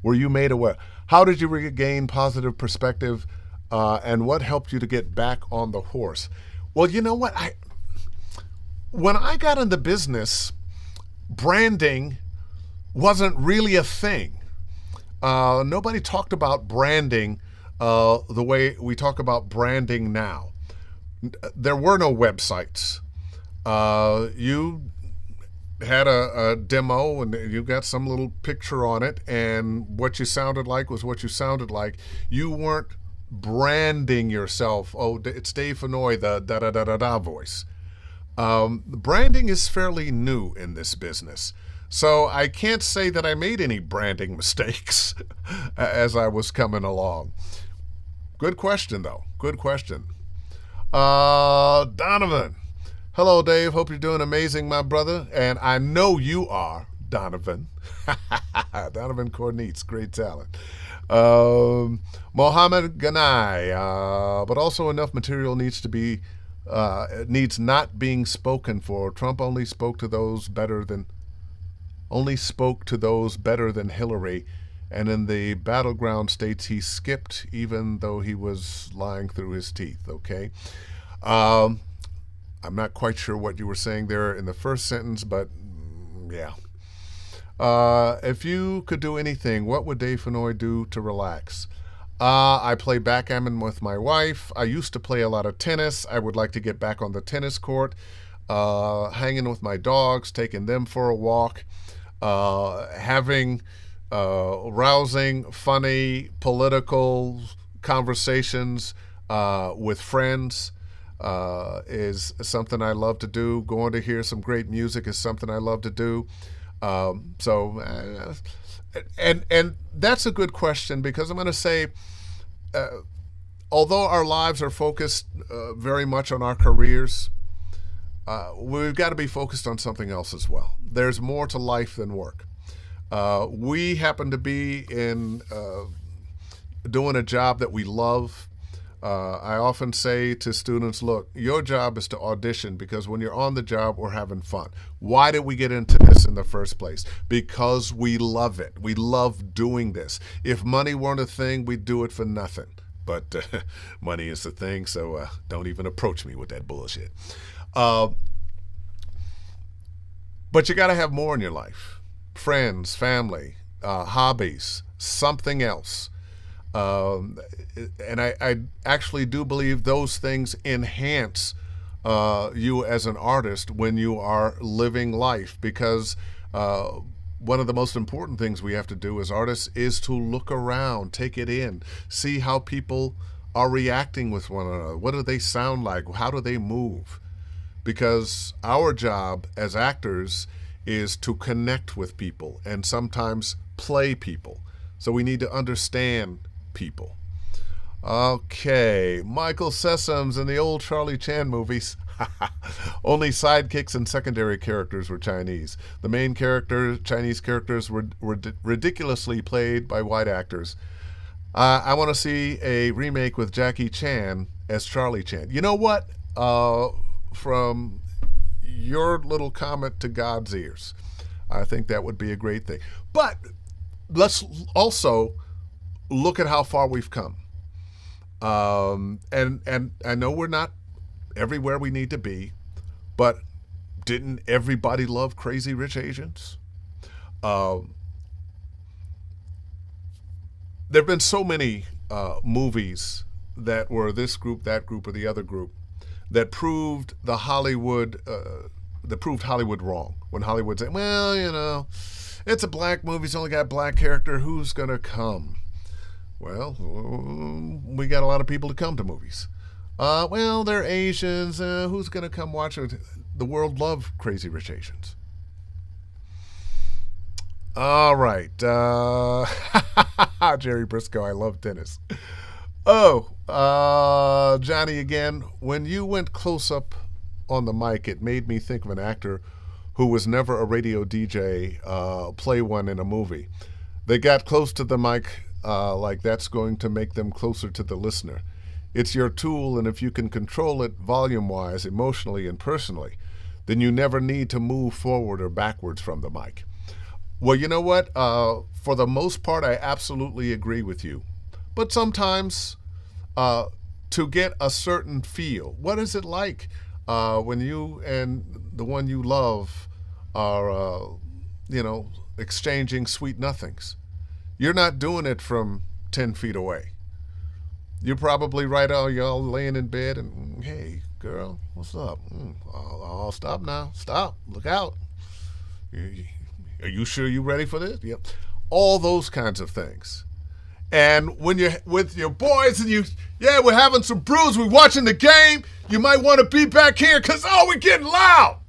A: were you made aware? How did you regain positive perspective, and what helped you to get back on the horse? Well, you know what? When I got in the business, branding wasn't really a thing. Nobody talked about branding the way we talk about branding now. There were no websites. You had a demo and you got some little picture on it, and what you sounded like was what you sounded like. You weren't branding yourself. Oh, it's Dave Fennoy, the da-da-da-da-da voice. Branding is fairly new in this business. So I can't say that I made any branding mistakes as I was coming along. Good question, though. Good question. Donovan. Hello, Dave. Hope you're doing amazing, my brother. And I know you are. Donovan. Donovan Cornetz, great talent. Mohammed Ghanai, but also enough material needs to be needs not being spoken for. Trump only spoke to those better than Hillary, and in the battleground states he skipped, even though he was lying through his teeth. Okay. I'm not quite sure what you were saying there in the first sentence, but yeah. If you could do anything, what would Dave Fennoy do to relax? I play backgammon with my wife. I used to play a lot of tennis. I would like to get back on the tennis court, hanging with my dogs, taking them for a walk, having rousing, funny, political conversations with friends is something I love to do. Going to hear some great music is something I love to do. And that's a good question, because I'm going to say, although our lives are focused very much on our careers, we've got to be focused on something else as well. There's more to life than work. We happen to be in doing a job that we love. I often say to students, look, your job is to audition, because when you're on the job, we're having fun. Why did we get into this in the first place? Because we love it. We love doing this. If money weren't a thing, we'd do it for nothing. But money is the thing, so don't even approach me with that bullshit. But you got to have more in your life. Friends, family, hobbies, something else. And I actually do believe those things enhance you as an artist when you are living life, because one of the most important things we have to do as artists is to look around, take it in, see how people are reacting with one another. What do they sound like? How do they move? Because our job as actors is to connect with people and sometimes play people. So we need to understand people. Okay, Michael Sessoms in the old Charlie Chan movies. Only sidekicks and secondary characters were Chinese. The main Chinese characters were ridiculously played by white actors. I want to see a remake with Jackie Chan as Charlie Chan. You know what? From your little comment to God's ears, I think that would be a great thing. But let's also look at how far we've come. And I know we're not everywhere we need to be, but didn't everybody love Crazy Rich Asians? There have been so many movies that were this group, that group, or the other group that proved Hollywood wrong. When Hollywood said, well, you know, it's a black movie, it's only got a black character, who's going to come? Well, we got a lot of people to come to movies. Well, they're Asians, who's going to come watch it? The world loved Crazy Rich Asians. All right. Jerry Briscoe, I love tennis. Oh, Johnny again. When you went close up on the mic, it made me think of an actor who was never a radio DJ play one in a movie. They got close to the mic like that's going to make them closer to the listener. It's your tool, and if you can control it volume-wise, emotionally, and personally, then you never need to move forward or backwards from the mic. Well, you know what? For the most part, I absolutely agree with you. But sometimes, to get a certain feel, what is it like when you and the one you love are, exchanging sweet nothings? You're not doing it from 10 feet away. You're probably right out, y'all laying in bed and, hey, girl, what's up? Oh, stop now. Stop. Look out. Are you sure you're ready for this? Yep. All those kinds of things. And when you're with your boys and we're having some brews, we're watching the game, you might want to be back here because, we're getting loud.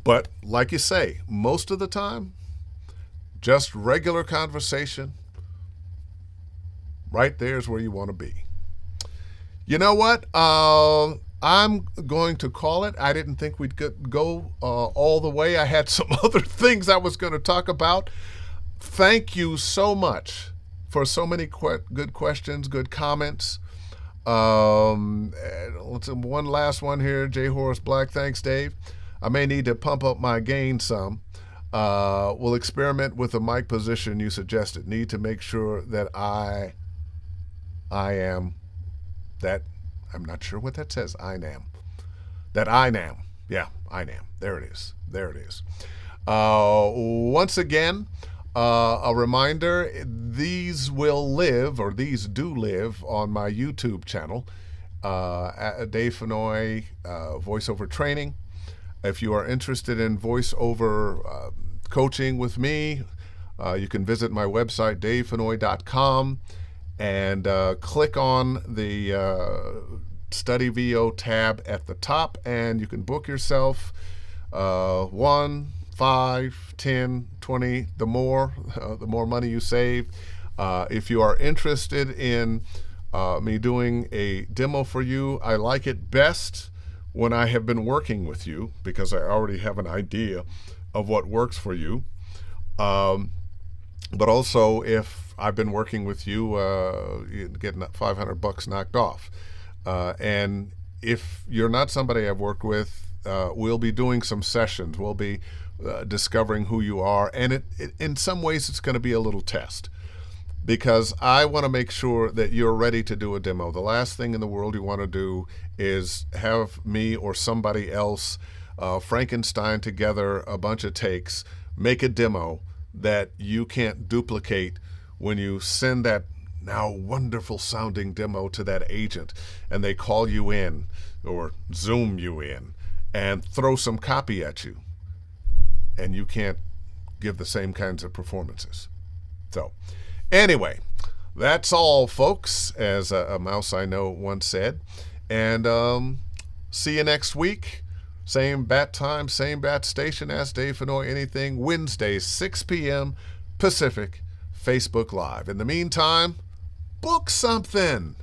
A: But like you say, most of the time, just regular conversation, right there is where you want to be. You know what? I I'm going to call it. I didn't think we'd go all the way. I had some other things I was going to talk about. Thank you so much for so many good questions, good comments. Let's one last one here. J. Horace Black, thanks, Dave. I may need to pump up my gain some. We'll experiment with the mic position you suggested. Need to make sure that I am that. I'm not sure what that says. I am. That I am. Yeah, I am. There it is. There it is. Once again, a reminder, these will live, or these do live, on my YouTube channel, Dave Fennoy, Voiceover Training. If you are interested in voiceover coaching with me, you can visit my website, davefennoy.com, and click on the Study VO tab at the top, and you can book yourself 1, 5, 10, 20, the more money you save. If you are interested in me doing a demo for you, I like it best when I have been working with you, because I already have an idea of what works for you. But also, if I've been working with you, getting $500 knocked off. And if you're not somebody I've worked with, we'll be doing some sessions. We'll be discovering who you are. And in some ways, it's going to be a little test, because I want to make sure that you're ready to do a demo. The last thing in the world you want to do is have me or somebody else Frankenstein together a bunch of takes, make a demo that you can't duplicate when you send that now wonderful sounding demo to that agent, and they call you in or Zoom you in and throw some copy at you, and you can't give the same kinds of performances. So anyway, that's all, folks, as a mouse I know once said. And see you next week. Same bat time, same bat station. Ask Dave Fennoy Anything, Wednesdays, 6 p.m. Pacific, Facebook Live. In the meantime, book something.